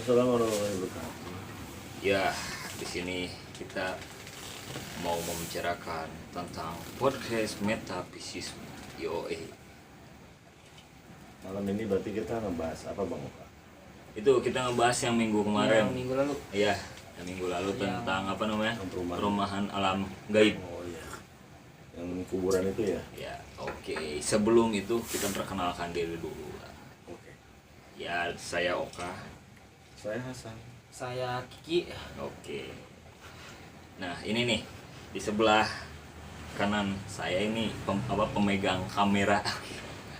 Waalaikumsalam warahmatullahi wabarakatuh. Ya, di sini kita mau membicarakan tentang podcast metafisisme. Malam ini berarti kita ngebahas apa Bang Oka? Itu kita ngebahas yang minggu kemarin. Yang minggu lalu. Iya, yang minggu lalu tentang apa namanya? Perumahan. Perumahan alam gaib. Oh iya. Yang kuburan itu ya? Ya, oke. Sebelum itu kita perkenalkan diri dulu. Oke. Ya, saya Oka. Saya Hasan. Saya Kiki. Oke. Nah, ini nih di sebelah kanan saya ini pemegang kamera.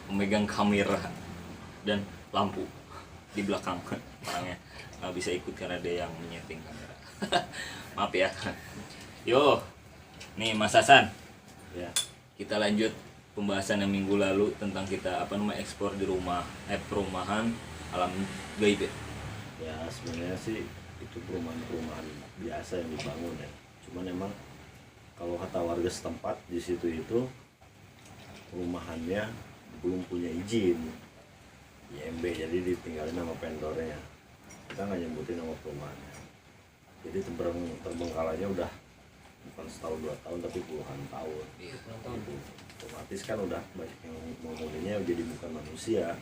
Pemegang kamera dan lampu di belakang orangnya nggak bisa ikut karena dia yang menyeting kamera. Maaf ya. Yo, nih Mas Hasan, Ya. kita lanjut pembahasan yang minggu lalu tentang kita ekspor di perumahan alam gaib. Ya sebenarnya sih itu perumahan-perumahan biasa yang dibangun ya. Cuman emang kalau kata warga setempat di situ itu perumahannya belum punya izin IMB, jadi ditinggalin sama vendornya. Kita nggak nyebutin nama perumahannya. Jadi terbengkalainya udah bukan setahun 2 tahun tapi puluhan tahun. Iya. Gitu. Otomatis kan udah banyak yang menghuninya jadi bukan manusia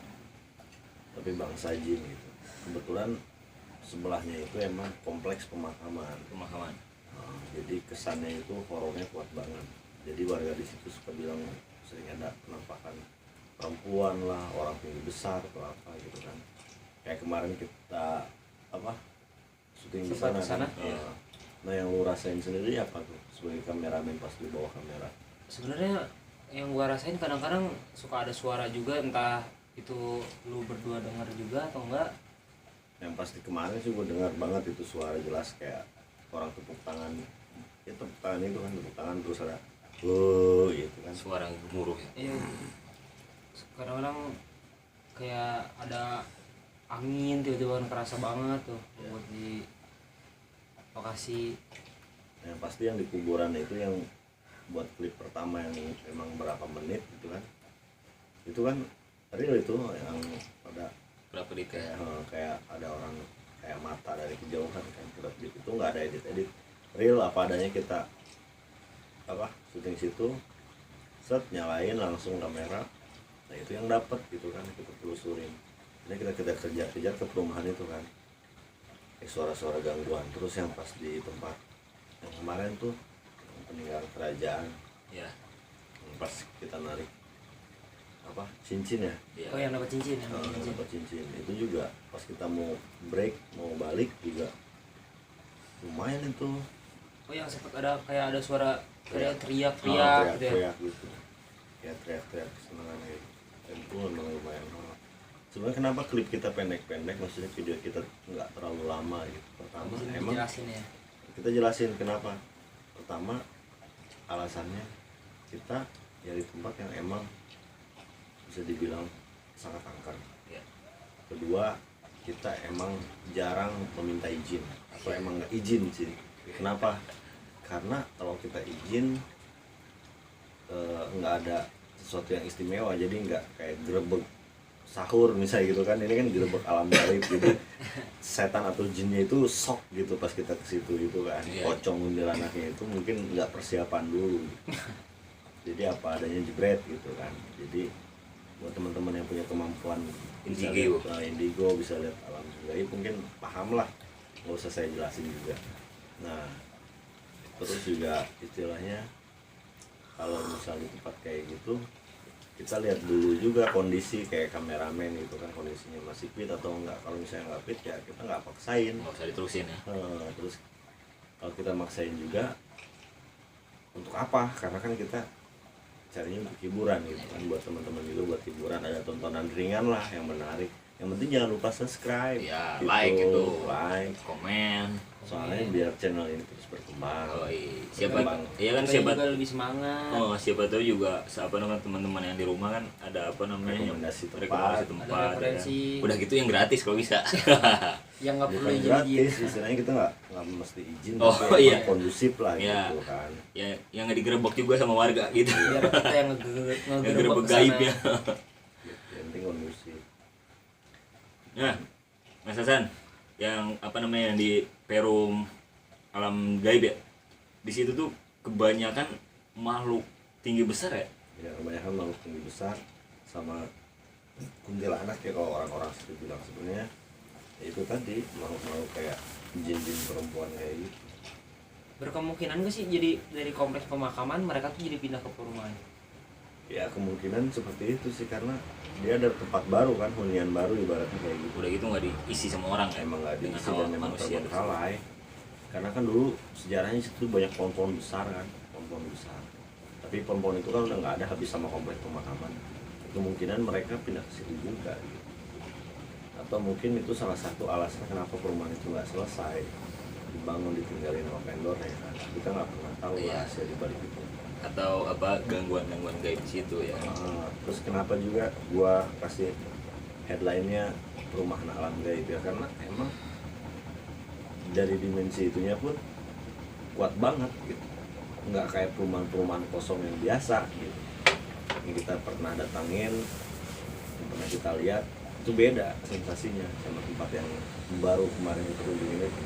tapi bangsa jin gitu. Kebetulan sebelahnya itu emang kompleks pemakaman. Nah, jadi kesannya itu horornya kuat banget. Jadi warga di situ suka bilang sering ada penampakan perempuan lah, orang tinggi besar atau apa gitu kan. Kayak kemarin kita syuting di Sempat sana. kesana? Kan? Nah yang lu rasain sendiri apa tuh sebagai kameramen pas di bawah kamera? Sebenarnya yang gua rasain kadang-kadang suka ada suara juga, entah itu lu berdua dengar juga atau enggak. Yang pasti kemarin sih gue dengar banget itu suara jelas kayak orang tepuk tangan. Ya tepuk tangan itu kan tepuk tangan terus ada gitu kan. Suara gemuruh ya. Iya. Kadang-kadang kayak ada angin tiba-tiba kerasa banget tuh buat di lokasi. Yang pasti yang di kuburan itu yang buat klip pertama yang memang berapa menit gitu kan. Itu kan real itu yang pada Berapa detik? kayak ada orang kayak mata dari kejauhan kan kedap-kedip, itu nggak ada edit real apa adanya. Kita syuting situ set nyalain langsung kamera, nah itu yang dapat gitu kan, kita telusurin. Ini kita kejar ke perumahan itu kan, suara-suara gangguan. Terus yang pas di tempat yang kemarin tuh yang peninggalan kerajaan Ya. yang pas kita narik cincin ya. Ya. Oh yang dapat cincin, yang dapat cincin. Dapat cincin itu juga pas kita mau break mau balik juga lumayan itu. Oh yang sempat ada kayak ada suara kayak teriak-teriak gitu ya. Teriak-teriak gitu ya, teriak-teriak kesenangan gitu. Itu memang lumayan. Sebenarnya kenapa klip kita pendek-pendek, maksudnya video kita nggak terlalu lama gitu. Pertama Bisa emang dijelasin ya. kita jelasin kenapa. Pertama alasannya kita dari tempat yang emang bisa dibilang sangat angker. Ya. Kedua, kita emang jarang meminta izin atau emang nggak izin sih. Kenapa? Karena kalau kita izin nggak ada sesuatu yang istimewa, jadi nggak kayak grebek sahur misalnya gitu kan. Ini kan grebek alam gaib, jadi setan atau jinnya itu sok gitu pas kita ke situ gitu kan. Iya. Pocong kuntilanaknya itu mungkin nggak persiapan dulu, jadi apa adanya jebret gitu kan. Jadi buat teman-teman yang punya kemampuan bisa Indigo. lihat, indigo bisa lihat alam gaib mungkin paham lah, nggak usah saya jelasin juga. Nah terus juga istilahnya kalau misalnya di tempat kayak gitu kita lihat dulu juga kondisi kayak kameramen gitu kan, kondisinya masih fit atau enggak. Kalau misalnya nggak fit ya kita nggak paksain. Nggak usah diterusin ya. Terus kalau kita maksain juga untuk apa? Karena kan kita carinya untuk hiburan gitu kan, buat teman-teman juga buat hiburan, ada tontonan ringan lah yang menarik. Yang penting jangan lupa subscribe Ya, gitu. like itu. Like. Komen. Soalnya biar channel ini terus berkembang. Oh, iya. Siapa? Berkembang. Iya kan Kita siapa? juga lebih semangat. Oh, siapa tahu juga teman-teman yang di rumah kan ada Rekomendasi tempat. rekomendasi tempat. Ada referensi. Ya kan? Udah gitu yang gratis kalau bisa. Yang nggak perlu Bukan izin. gratis, istilahnya kita nggak mesti izin, Oh, tapi iya. emang kondusif lah Iya. gitu kan. Ya, yang nggak digerebek juga sama warga gitu. Biar kita yang Yang ngegerebek gerebek kesana. gaib ya. Yang penting kondusif. Nah, Mas Hasan, yang apa namanya yang di Perum Alam Gaib ya, di situ tuh kebanyakan makhluk tinggi besar ya. Ya kebanyakan makhluk tinggi besar sama kuntilanak ya kalau orang-orang seperti bilang sebenarnya ya itu tadi makhluk-makhluk kayak jin-jin perempuan kayak gitu. Berkemungkinan gak sih jadi dari kompleks pemakaman mereka tuh jadi pindah ke perumahan? Ya kemungkinan seperti itu sih karena dia ada tempat baru kan, hunian baru ibaratnya kayak gitu. Udah gitu nggak diisi sama orang ya, Emang nggak dengan diisi hawa dan emang manusia terbengkalai. Karena kan dulu sejarahnya situ banyak pohon-pohon besar kan, pohon-pohon besar. Tapi pohon-pohon itu kan udah nggak ada habis sama kompleks pemakaman. Kemungkinan mereka pindah ke situ juga gitu. Atau mungkin itu salah satu alasan kenapa perumahan itu nggak selesai dibangun ditinggalin sama vendornya kan. Kita nggak pernah tahu Iya. rahasia di balik itu. atau apa gangguan-gangguan gaib di situ ya. Terus kenapa juga gua kasih headline-nya perumahan alam gaib ya karena emang dari dimensi itunya pun kuat banget gitu, nggak kayak perumahan-perumahan kosong yang biasa gitu yang kita pernah datangin, yang pernah kita lihat, itu beda sensasinya sama tempat yang baru kemarin itu kunjungin itu.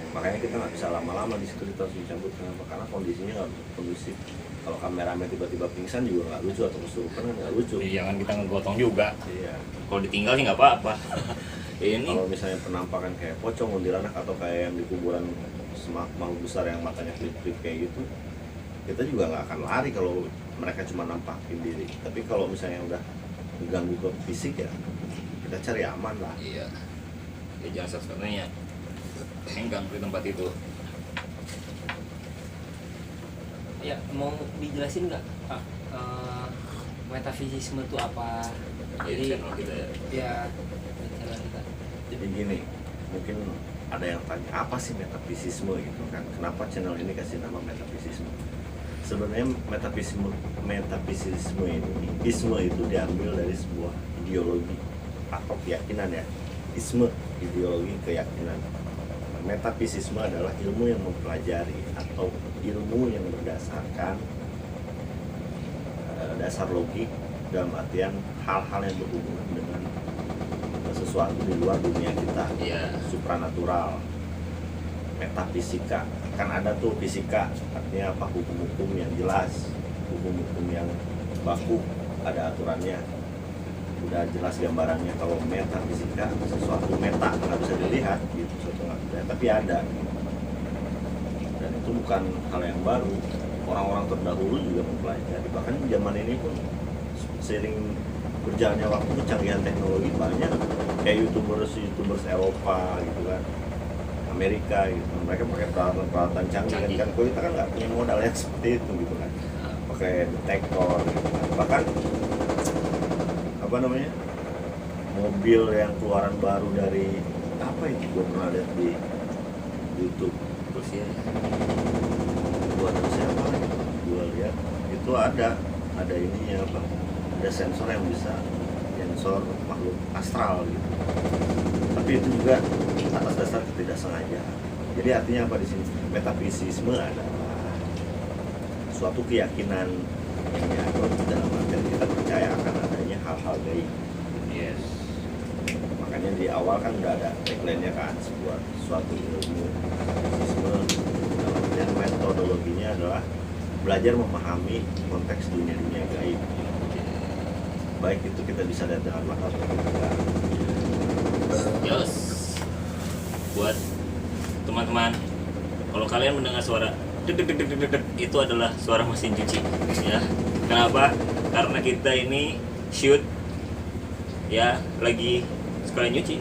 Makanya kita nggak bisa lama-lama di situ, kita harus mencabut. Kenapa? Karena kondisinya nggak kondusif. Kalau kameramen tiba-tiba pingsan juga nggak lucu, atau kesurupan kan nggak lucu. Iya kan kita ngegotong juga. Iya. Kalau ditinggal sih nggak apa-apa. Ini Kalau misalnya penampakan kayak pocong, kuntilanak atau kayak yang di kuburan makhluk besar yang matanya klip-klip kayak gitu, kita juga nggak akan lari kalau mereka cuma nampakin diri. Tapi kalau misalnya udah mengganggu ke fisik ya, kita cari aman lah. iya. Ya jangan satu-satunya henggang di tempat itu. Ya mau dijelasin nggak Pak, metafisisme itu apa? Jadi channel kita ya. Ya channel kita. Jadi gini, mungkin ada yang tanya apa sih metafisisme gitu kan? Kenapa channel ini kasih nama metafisisme? Sebenarnya metafisisme ini, isme itu diambil dari sebuah ideologi atau keyakinan ya. Isme, ideologi keyakinan. Metafisisme adalah ilmu yang mempelajari atau ilmu yang berdasarkan dasar logik dalam artian hal-hal yang berhubungan dengan sesuatu di luar dunia kita, Iya. supranatural. Metafisika kan ada tuh fisika, artinya apa, hukum-hukum yang jelas, hukum-hukum yang baku, ada aturannya, udah jelas gambarannya. Kalau metafisika sesuatu meta nggak bisa dilihat gitu, sesuatu nggak bisa, tapi ada, dan itu bukan hal yang baru. Orang-orang terdahulu juga mempelajari, bahkan zaman ini pun seiring berjalannya waktu, kecanggihan teknologi banyak kayak youtubers Eropa gitu kan, Amerika gitu, mereka pakai peralatan canggih kan, kalau kita kan nggak punya modal yang seperti itu gitu kan, pakai detektor gitu kan. Bahkan apa namanya, mobil yang keluaran baru dari apa itu, gue pernah lihat di YouTube, Terus ya. buatan siapa gitu, gue lihat itu ada ininya apa, ada sensor yang bisa sensor makhluk astral gitu, tapi itu juga atas dasar ketidaksengajaan. Jadi artinya apa di sini? Metafisisme adalah suatu keyakinan yang diatur dalam artian kita percaya akan adanya hal-hal gaib. Yes. Makanya di awal kan udah ada tagline-nya kan, suatu ilmu metafisisme dalam artian metodologinya adalah belajar memahami konteks dunia-dunia gaib. Baik itu kita bisa lihat dengan mata atau tidak. Yes. Buat teman-teman, kalau kalian mendengar suara deg deg deg deg deg deg, itu adalah suara mesin cuci ya. Kenapa? Karena kita ini shoot ya, lagi sekalian nyuci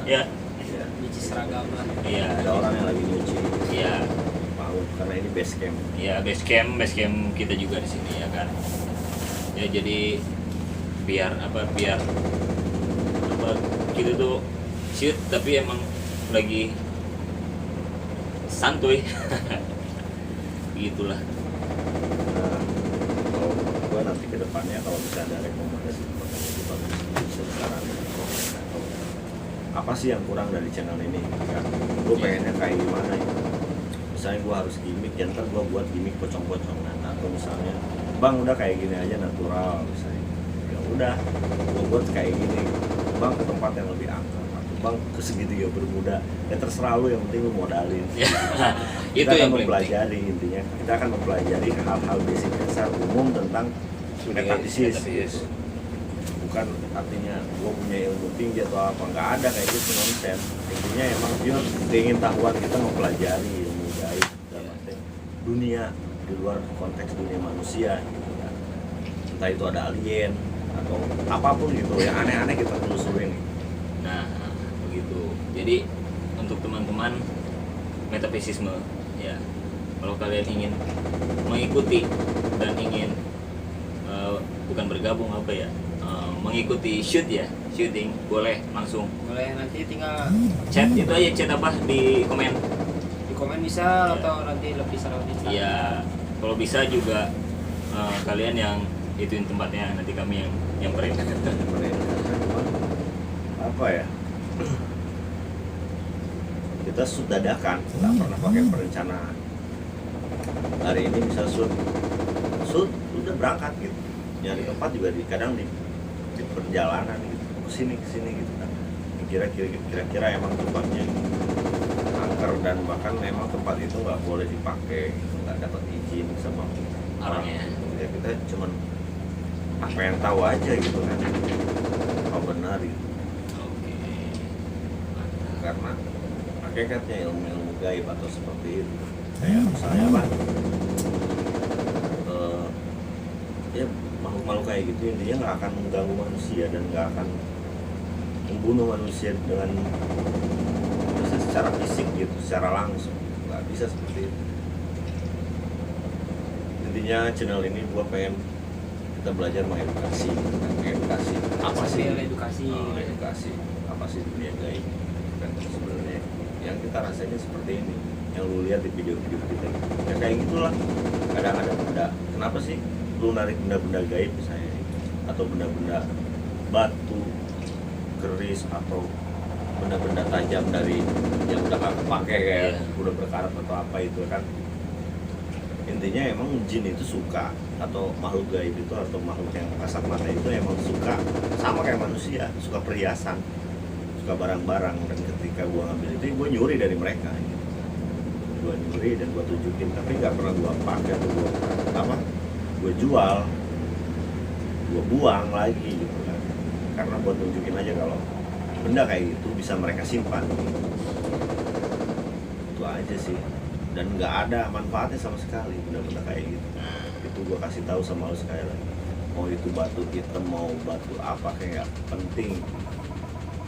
ya. Ya, Nyuci seragam lah. Iya. ada orang yang lagi nyuci, Iya. mau karena ini base camp. Ya base camp kita juga di sini ya kan. Ya jadi biar kita tuh shoot tapi emang lagi santuy. Gitulah. Nah, kalau gua nanti ke depannya kalau misalnya ada rekomendasi tempat yang lebih bagus, bisa sekarang atau apa sih yang kurang dari channel ini ya, gue pengennya kayak gimana ya. Misalnya gue harus gimmick ya, ntar gue buat gimmick pocong-pocongan, atau misalnya bang udah kayak gini aja natural misalnya, ya udah gue buat kayak gini, bang ke tempat yang lebih angker atau bang ke segitiga Bermuda, ya terserah lu, yang penting lu modalin. Ya, Kita itu akan yang paling penting. mempelajari, intinya kita akan mempelajari hal-hal basic dasar umum tentang metafisis gitu. Bukan artinya gue punya ilmu tinggi atau apa, nggak ada kayak gitu, nonsen. Intinya emang pure ingin tahuan kita mempelajari ilmu gaib dalam arti dunia di luar konteks dunia manusia gitu kan. Entah itu ada alien atau apapun gitu yang aneh-aneh kita telusurin. Nah, begitu. Jadi untuk teman-teman metafisisme ya, kalau kalian ingin mengikuti dan ingin bukan bergabung apa ya, mengikuti shooting, boleh langsung Boleh, nanti tinggal chat itu aja, chat apa di komen. di komen bisa Ya. atau nanti lebih seru di Instagram. Iya, kalau bisa juga kalian yang ituin tempatnya, nanti kami yang nyamperin. Apa ya, kita shoot dadakan, nggak pernah pakai perencanaan. Hari ini bisa shoot udah berangkat gitu, nyari tempat juga kadang di perjalanan gitu, kesini gitu kan. Kira-kira emang tempatnya angker, dan bahkan memang tempat itu nggak boleh dipakai, nggak dapat izin sama Orangnya. Ya kita cuman apa yang tahu aja gitu kan, apa benar gitu. Oke. Karena hakikatnya ilmu gaib atau seperti itu, kayak misalnya apa, ya makhluk-makhluk kayak gitu intinya nggak akan mengganggu manusia dan nggak akan membunuh manusia dengan secara fisik gitu, secara langsung, nggak bisa seperti itu. Intinya channel ini gua pengen kita belajar mengedukasi apa sih Sambil edukasi. edukasi apa sih dunia gaib, dan sebenarnya yang kita rasain seperti ini, yang lu lihat di video-video kita ya kayak gitulah. Kadang ada benda, kenapa sih lu narik benda-benda gaib misalnya, atau benda-benda batu keris atau benda-benda tajam dari yang udah gak kepake kayak udah berkarat atau apa itu kan. Intinya emang jin itu suka, atau makhluk gaib itu atau makhluk yang kasat mata itu emang suka sama kayak manusia, suka perhiasan, suka barang-barang. Dan ketika gua ngambil itu gua nyuri dari mereka gitu. Gua nyuri dan gua tunjukin, tapi nggak pernah gua pakai atau gua jual, gua buang lagi gitu kan, karena buat tunjukin aja kalau benda kayak gitu bisa mereka simpan gitu. Itu aja sih, dan nggak ada manfaatnya sama sekali benda-benda kayak gitu. Itu gua kasih tahu sama lu sekali lagi, mau itu batu hitam mau batu apa kayak penting,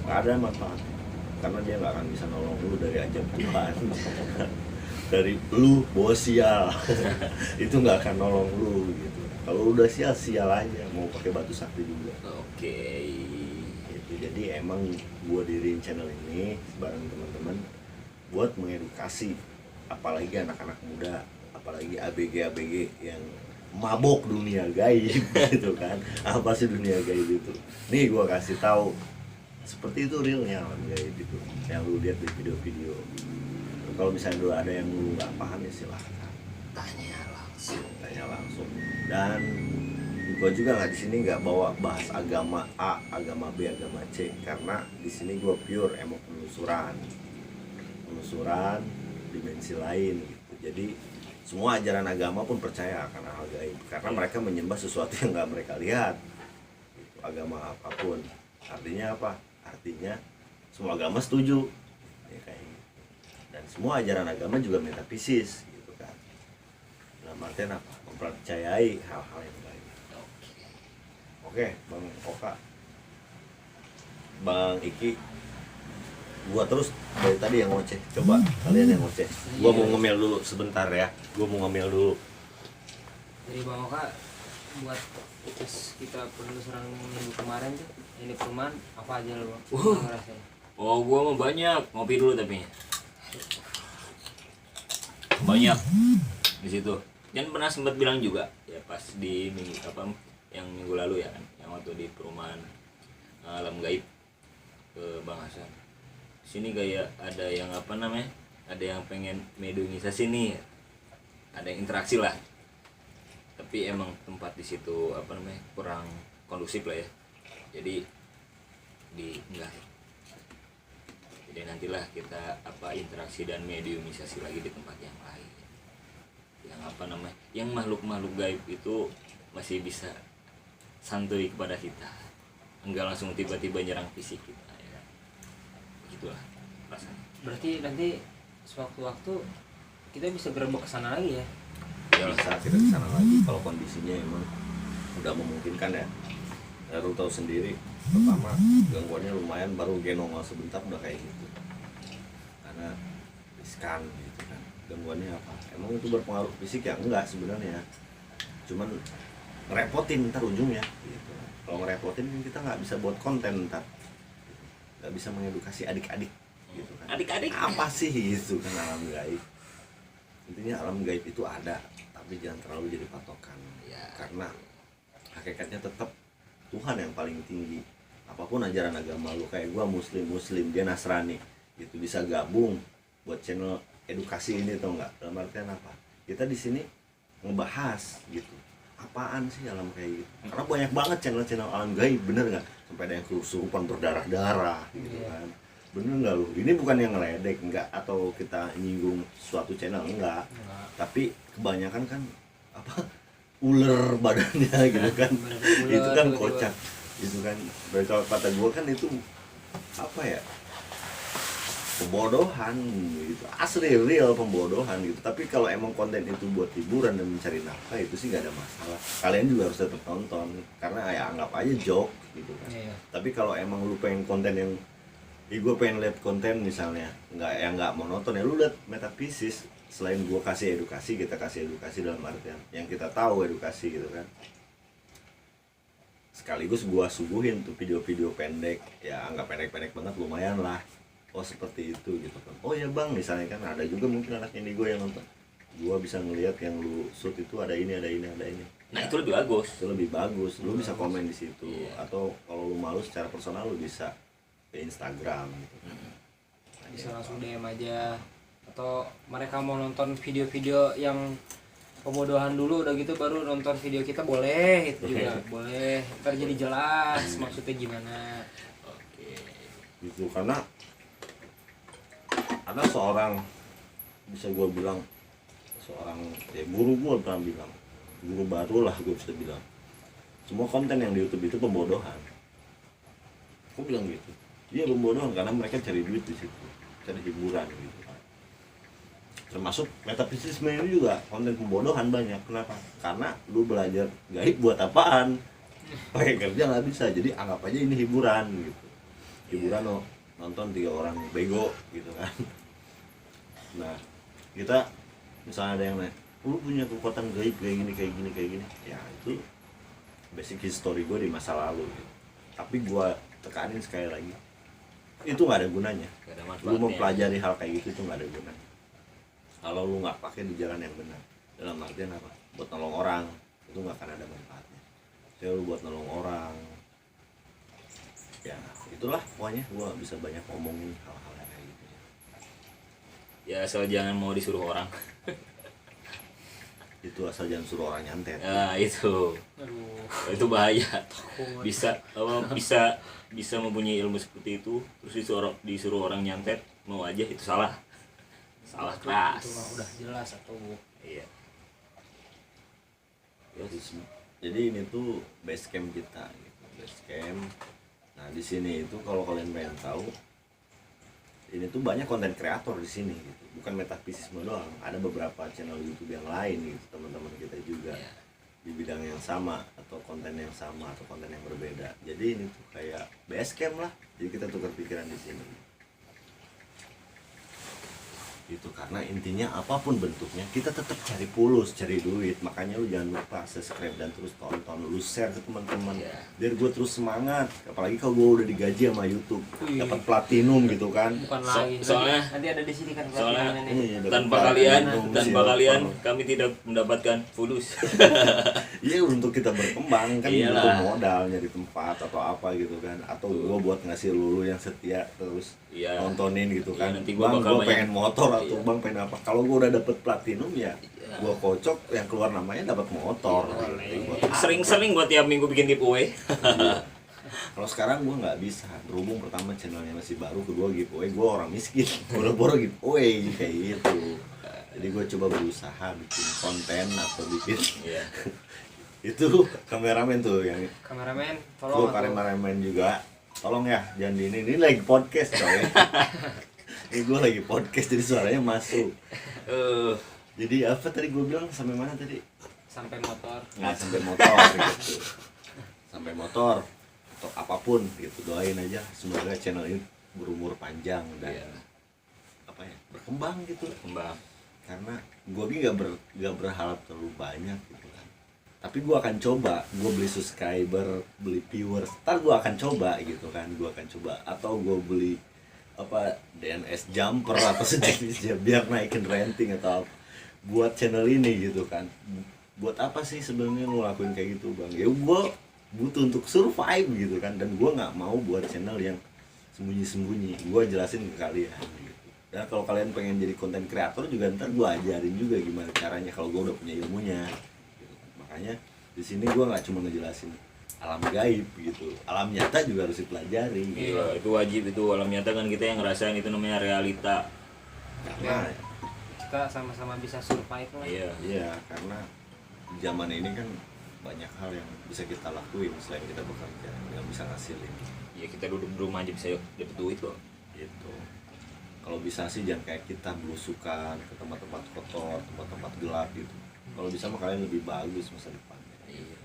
nggak ada manfaatnya, karena dia nggak akan bisa nolong lu dari ajab Tuhan. Dari lu bos sial itu nggak akan nolong lu gitu. Kalau udah sial aja, mau pakai batu sakti juga. Oke. Gitu. Jadi emang gua diriin channel ini bareng teman-teman buat mengedukasi, apalagi anak-anak muda, apalagi ABG yang mabok dunia gaib gitu kan. Apa sih dunia gaib itu? Nih gua kasih tahu, seperti itu realnya alam gaib itu yang lu lihat di video-video. Kalau misalnya dulu ada yang lu nggak paham ya silahkan tanya langsung. Dan gue juga nggak di sini nggak bawa bahas agama A, agama B, agama C, karena di sini gue pure emang penelusuran dimensi lain gitu. Jadi semua ajaran agama pun percaya akan hal gaib, karena mereka menyembah sesuatu yang nggak mereka lihat gitu. Agama apapun artinya apa? Artinya semua agama setuju ya, kayak gitu. Dan semua ajaran agama juga metafisis gitu kan. Dalam artian apa? Mempercayai hal-hal yang gaib. Oke, Bang Oka, Bang Iki, gua terus dari tadi yang ngoceh. Coba kalian yang ngoceh. Gua mau ngemil dulu sebentar ya. Jadi Bang Oka, buat kita penelusuran minggu kemarin tuh, ini perumahan apa aja lo Bang? Ngerasain? Oh, gua mau banyak, ngopi dulu tapi banyak di situ. Dan pernah sempat bilang juga ya pas di minggu apa yang minggu lalu ya kan, yang waktu di perumahan alam gaib ke Bang Hasan. Sini kayak ada yang apa namanya? Ada yang pengen medonisasi nih. Ada yang interaksi lah. Tapi emang tempat di situ apa namanya? Kurang kondusif lah ya. Jadi di enggak ya. dan nantilah kita interaksi dan mediumisasi lagi di tempat yang lain, yang yang makhluk-makhluk gaib itu masih bisa santuy kepada kita, enggak langsung tiba-tiba nyerang fisik kita, ya kan? Begitulah rasanya. Berarti nanti sewaktu-waktu kita bisa gerbek ke sana lagi ya. Ya saat kita ke sana lagi kalau kondisinya emang udah memungkinkan ya. Ya lu tahu sendiri, pertama gangguannya lumayan, baru genongol sebentar udah kayak gitu. Karena riskan gitu kan. Gangguannya apa? Emang itu berpengaruh fisik ya? Enggak sebenarnya. Cuman ngerepotin ntar ujungnya gitu. Kalau ngerepotin kita nggak bisa buat konten ntar, nggak bisa mengedukasi adik-adik gitu kan. Adik-adik Apa sih itu kan alam gaib? Intinya alam gaib itu ada, tapi jangan terlalu jadi patokan ya, karena hakikatnya tetap Tuhan yang paling tinggi. Apapun ajaran agama lu, kayak gua muslim, dia Nasrani, itu bisa gabung buat channel edukasi ini, tau nggak? Dalam artian apa? Kita di sini ngebahas gitu, apaan sih alam kayak gitu. Karena banyak banget channel-channel alam gaib, bener nggak? Sampai ada yang kesurupan berdarah-darah gitu kan. Bener nggak lu? Ini bukan yang ngeledek, enggak, atau kita nyinggung suatu channel, enggak. Tapi kebanyakan kan apa, ular badannya gitu kan. Itu kan kocak gitu kan. Kalau kata gua kan itu apa ya, pembodohan gitu, asli real pembodohan gitu. Tapi kalau emang konten itu buat hiburan dan mencari nafkah, itu sih gak ada masalah. Kalian juga harus tetap nonton karena ya anggap aja joke gitu kan. Tapi kalau emang lu pengen konten yang gue pengen lihat konten misalnya nggak monoton ya, lu lihat metafisis. Selain gue kasih edukasi, kita kasih edukasi dalam artian yang kita tahu edukasi gitu kan. Sekaligus gue suguhin tuh video-video pendek, ya anggap pendek-pendek banget, lumayan lah. Oh seperti itu gitu kan. Oh ya bang, misalnya kan ada juga mungkin anak ini gue yang nonton, gue bisa ngelihat yang lu shoot itu ada ini. Nah itu lebih bagus. Itu lebih bagus. Lu bisa komen di situ. Iya. Atau kalau lu malu secara personal lu bisa ke Instagram gitu. Bisa langsung DM aja, atau mereka mau nonton video-video yang pembodohan dulu udah gitu baru nonton video kita, boleh itu juga boleh, ntar jadi jelas maksudnya gimana. Oke. Gitu karena ada seorang, bisa gue bilang seorang ya guru, gue pernah bilang guru baru lah gue bisa bilang, semua konten yang di YouTube itu pembodohan. Gue bilang gitu, dia pembodohan karena mereka cari duit di situ, cari hiburan gitu kan. Termasuk metafisisme ini juga konten pembodohan banyak. Kenapa? Karena lu belajar gaib buat apaan? Pakai kerja nggak bisa, jadi anggap aja ini hiburan gitu. Hiburan lo nonton 3 orang bego gitu kan. Nah kita misalnya ada yang nanya, lu punya kekuatan gaib kayak gini, ya itu basic history gue di masa lalu gitu. Tapi gue tekanin sekali lagi, itu nggak ada gunanya. Lu mau pelajari hal kayak gitu itu nggak ada gunanya kalau lu nggak pakai di jalan yang benar. Dalam artian apa? Buat nolong orang itu nggak akan ada manfaatnya. Jadi lu buat nolong orang, ya itulah pokoknya gue bisa banyak ngomongin hal-hal kayak gitu. Ya asal jangan mau disuruh orang. Itu asal jangan suruh orang nyantet. Ya itu. Aduh, Itu bahaya. takut. Bisa mempunyai ilmu seperti itu terus disuruh orang nyantet mau aja, itu salah keras. Itu mah udah jelas atau Iya. Jadi ini tuh base camp kita gitu, base camp. Nah di sini itu kalau kalian pengen tahu, ini tuh banyak konten kreator di sini gitu, bukan metafisisme doang. Ada beberapa channel YouTube yang lain gitu, teman-teman kita juga Iya. di bidang yang sama atau konten yang sama atau konten yang berbeda. Jadi ini tuh kayak base camp lah. Jadi kita tukar pikiran di sini. Itu karena intinya apapun bentuknya kita tetap cari pulus, cari duit. Makanya lu jangan lupa subscribe dan terus tonton, lu share ke teman-teman. Iya. Biar gue terus semangat. Apalagi kalau gue udah digaji sama YouTube, Wih. dapat platinum gitu kan. bukan So- lagi. soalnya- nanti ada di sini kan soalnya- pelatihan ini. Iya, dapat Tanpa platinum, silver. kalian kami tidak mendapatkan fulus. Iya, untuk kita berkembang kan Iyalah. butuh modal, nyari tempat atau apa gitu kan. Atau gue buat ngasih lu yang setia terus Iya. nontonin gitu kan. Iya, nanti gua Bang, bakal gue banyak- pengen motor atau Iya. bang pengen apa. Kalau gue udah dapet platinum ya gue kocok yang keluar namanya dapat motor. Iya, gitu. Buat apa? Sering-sering gua tiap minggu bikin giveaway. Iya. Kalau sekarang gue nggak bisa, berhubung pertama channelnya masih baru, kedua giveaway, gue orang miskin, boro-boro giveaway kayak gitu. Jadi gue coba berusaha bikin konten atau bikin Iya. itu kameramen tuh yang Kameramen, Lu tolong atuh. kameramen juga, tolong ya, jangan di ini lagi podcast coy. Ini gue lagi podcast jadi suaranya masuk. Jadi apa tadi gue bilang sampai mana tadi? Sampai motor. Nggak sampai motor gitu. Sampai motor atau apapun gitu, doain aja semoga channel ini berumur panjang dan Iya. apa ya, berkembang gitu. Kembang. Karena gue nggak berharap terlalu banyak gitu kan. Tapi gue akan coba, gue beli subscriber, beli viewers, ntar gue akan coba gitu kan, gue akan coba, atau gue beli apa DNS jumper atau sejenisnya biar naikin rating atau apa buat channel ini gitu kan. Buat apa sih sebenarnya lo lakuin kayak gitu bang? Ya gue butuh untuk survive gitu kan, dan gue nggak mau buat channel yang sembunyi-sembunyi. Gue jelasin ke kalian gitu. Dan kalau kalian pengen jadi konten kreator juga ntar gue ajarin juga gimana caranya kalau gue udah punya ilmunya. Gitu kan. Makanya di sini gue nggak cuma ngejelasin alam gaib gitu, alam nyata juga harus dipelajari. Gitu. Iya, itu wajib, itu alam nyata kan kita yang ngerasain, itu namanya realita. Karena Kita sama-sama bisa survive lah. Iya. iya, karena zaman ini kan banyak hal yang bisa kita lakuin selain kita bekerja yang bisa ngasilin Ya kita duduk di rumah aja bisa dapet duit kok. gitu. Kalau bisa sih jangan kayak kita belusukan ke tempat-tempat kotor, tempat-tempat gelap gitu. Kalau bisa mah kalian lebih bagus masa depannya. Iya.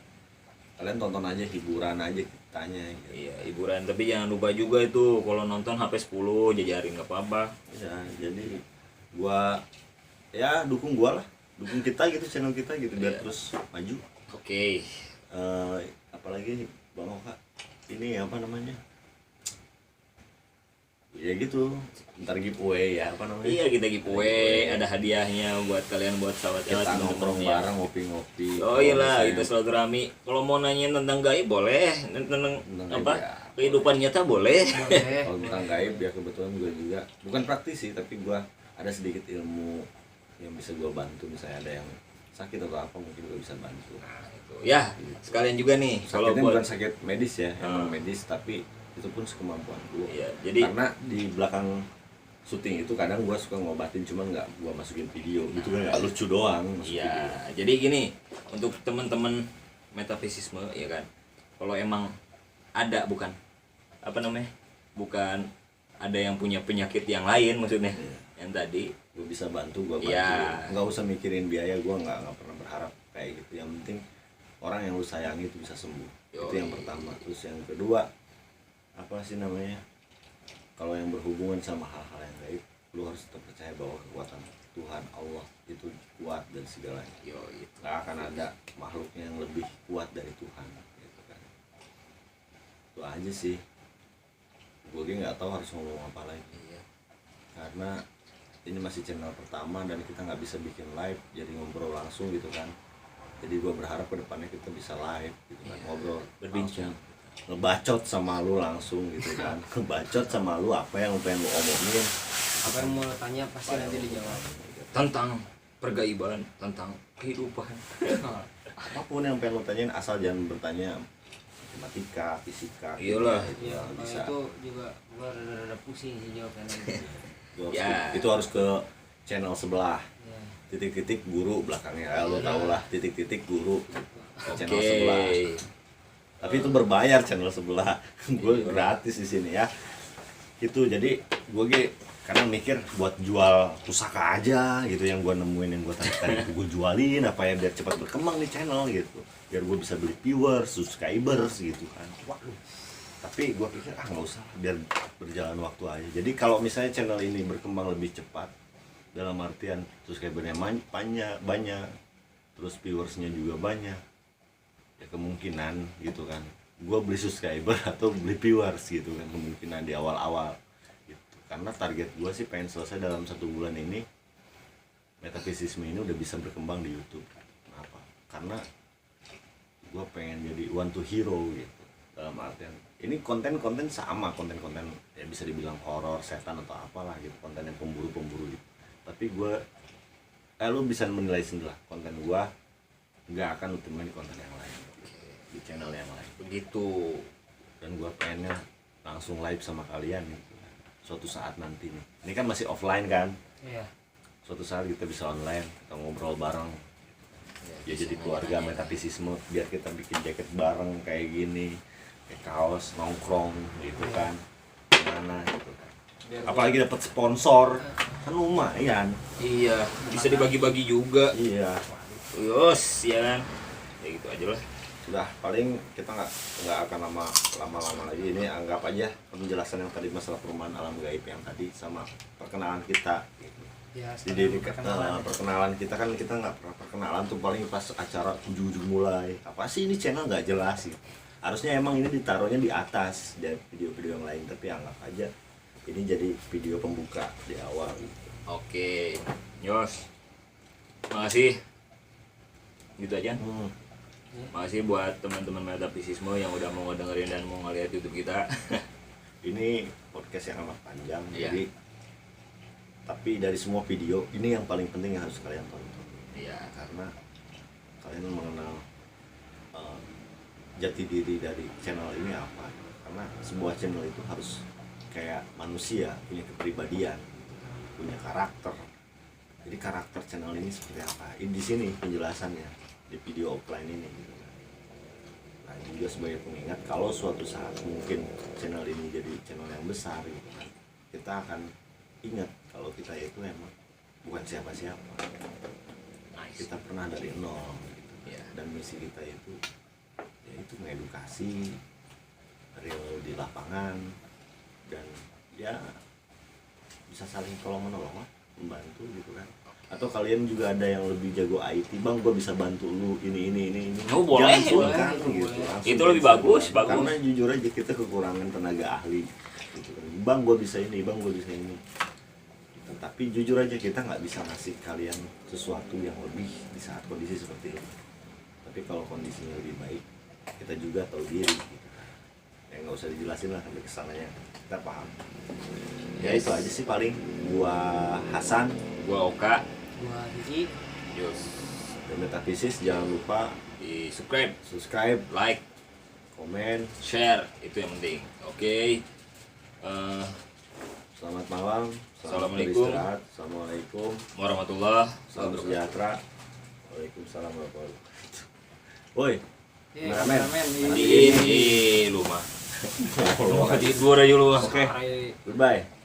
Kalian tonton aja, hiburan aja kitanya gitu. Iya, hiburan, tapi jangan lupa juga itu kalau nonton HP 10 jajarin nggak apa-apa. Ya, jadi gua ya dukung gua lah, dukung kita gitu, channel kita gitu biar Iya. terus maju. Oke. Apalagi Bang Oka ini apa namanya, ya gitu, ntar giveaway ya apa namanya, Iya, kita giveaway, ada hadiahnya buat kalian, buat sahabat kita teman-teman nongkrong ya. bareng ngopi-ngopi. Oh Kalau iyalah, misalnya- itu silaturahmi. Kalau mau nanyain tentang gaib boleh, tentang Tentang apa? gaib, ya. Kehidupan nyata boleh. Boleh. Kalau tentang gaib ya kebetulan gue juga bukan praktisi, tapi gue ada sedikit ilmu yang bisa gue bantu. Misalnya ada yang sakit atau apa, mungkin gue bisa bantu. Ya, sekalian juga nih kalau Sakitnya buat bukan sakit medis ya, emang Hmm. medis, tapi itu pun sekemampuan gue. Iya, jadi Karena di belakang syuting itu kadang gue suka ngobatin, cuman nggak gue masukin video gitu kan, nggak lucu doang masuk iya, video. jadi gini, untuk teman-teman metafisisme ya kan. Kalau emang ada, bukan apa namanya? Bukan ada yang punya penyakit yang lain maksudnya. Iya. Yang tadi Gue bisa bantu, gue bantu. Iya. Nggak usah mikirin biaya, gue nggak pernah berharap kayak gitu. Yang penting orang yang lu sayangi itu bisa sembuh. Itu yang Yoi. pertama. Terus yang kedua, apa sih namanya, kalau yang berhubungan sama hal-hal yang gaib, lu harus tetap percaya bahwa kekuatan Tuhan Allah itu kuat dan segalanya. yo itu. Nggak akan ada makhluknya yang lebih kuat dari Tuhan gitu kan. Itu aja sih. Gue nggak tahu harus ngomong apa lagi, Iya. karena ini masih channel pertama dan kita nggak bisa bikin live jadi ngobrol langsung gitu kan. Jadi gue berharap kedepannya kita bisa live gitu kan, Iya, ngobrol berbincang. langsung, ngebacot sama lu langsung gitu kan. Ngebacot sama lu apa yang pengen lu omongin, Apa yang mau lo tanya pasti nanti dijawab. Tentang pergaiban, tentang kehidupan. apapun yang pengen lu tanyain, asal jangan bertanya matematika, fisika, Iyalah. gitu, Ya, nggak kalau bisa. itu juga gua rada-rada pusing sih jawabnya. Itu harus ke channel sebelah, Ya. titik-titik guru belakangnya, lo tau lah, titik-titik guru ke channel Oke. sebelah. Tapi itu berbayar channel sebelah. Gue Iya. gratis di sini ya. Itu jadi gue karena mikir buat jual pusaka aja gitu, yang gue nemuin, yang gue tarik gue jualin apa ya biar cepat berkembang di channel gitu, biar gue bisa beli viewers, subscribers gitu kan. Waduh. Tapi gue pikir nggak usah, biar berjalan waktu aja. Jadi kalau misalnya channel ini berkembang lebih cepat, dalam artian subscribernya banyak, terus viewersnya juga banyak, ya kemungkinan gitu kan gue beli subscriber atau beli viewers gitu kan, kemungkinan di awal-awal gitu. Karena target gue sih pengen selesai dalam 1 bulan ini, metafisisme ini udah bisa berkembang di YouTube. Kenapa? Karena gue pengen jadi one to hero gitu, dalam artian ini konten-konten sama, konten-konten ya bisa dibilang horor, setan atau apalah gitu, konten yang pemburu-pemburu gitu. Tapi gue lu bisa menilai sendiri lah, konten gue nggak akan lu temuin di konten yang lain, di channel yang lain. Begitu. dan gue pengennya langsung live sama kalian gitu suatu saat nanti nih. Ini kan masih offline kan, Iya. suatu saat kita bisa online, kita ngobrol bareng ya, bisa jadi keluarga nanya-nanya. metapisisme, biar kita bikin jaket bareng kayak gini, kayak kaos nongkrong gitu kan, gimana gitu kan. Biar Apalagi dapat sponsor kan lumayan. Iya, bisa dibagi-bagi juga. Iya, Yos, ya kan. Ya gitu aja lah. sudah paling kita nggak akan lama-lama lagi. Ini anggap aja penjelasan yang tadi masalah perumahan alam gaib yang tadi sama perkenalan kita. ya, Jadi perkenalan. perkenalan kita kan kita nggak pernah perkenalan tuh paling pas acara ujung-ujung mulai. Apa sih ini channel nggak jelas gitu. Harusnya emang ini ditaruhnya di atas dari video-video yang lain, tapi anggap aja ini jadi video pembuka di awal gitu. Oke. Yos. Makasih. Gitu aja. Makasih buat teman-teman metapisisme yang udah mau dengerin dan mau ngeliat YouTube kita. Ini podcast yang amat panjang, Iya. jadi tapi dari semua video ini yang paling penting yang harus kalian tonton. Iya. Karena kalian mengenal jati diri dari channel ini apa. Karena sebuah channel itu harus kayak manusia, punya kepribadian, punya karakter. Jadi karakter channel ini seperti apa? Ini di sini penjelasannya di video offline ini gitu kan. Nah, juga sebagai pengingat kalau suatu saat mungkin channel ini jadi channel yang besar gitu kan, kita akan ingat kalau kita itu emang bukan siapa-siapa. Nice. Kita pernah dari nol gitu. Iya. Dan misi kita itu yaitu mengedukasi real di lapangan, dan ya bisa saling tolong menolong lah, membantu gitu kan. Atau kalian juga ada yang lebih jago IT, bang gue bisa bantu lu ini. Oh, boleh, Jangan sungkan boleh. gitu. Langsung Itu lebih bisa bagus, bantu. bagus. Karena jujur aja kita kekurangan tenaga ahli gitu kan. Bang gue bisa ini, bang gue bisa ini gitu. Tapi jujur aja kita nggak bisa ngasih kalian sesuatu yang lebih di saat kondisi seperti ini. Tapi kalau kondisinya lebih baik, kita juga tahu diri gitu kan. Ya nggak usah dijelasin lah sampai kesananya, kita paham. Ya itu aja sih paling. Gua Hasan Gua Oka. Gua Diki. Yos. dan Metafisis, jangan lupa Di subscribe, subscribe, like, komen. share, itu yang penting. Oke. Selamat malam, selamat Assalamualaikum. beristirahat. Assalamualaikum, Warahmatullah. salam sejahtera. Waalaikumsalam warahmatullahi wabarakatuh. Woi, Kameramen. Ini lu mah. Tidur aja lu. Oke. Hari goodbye.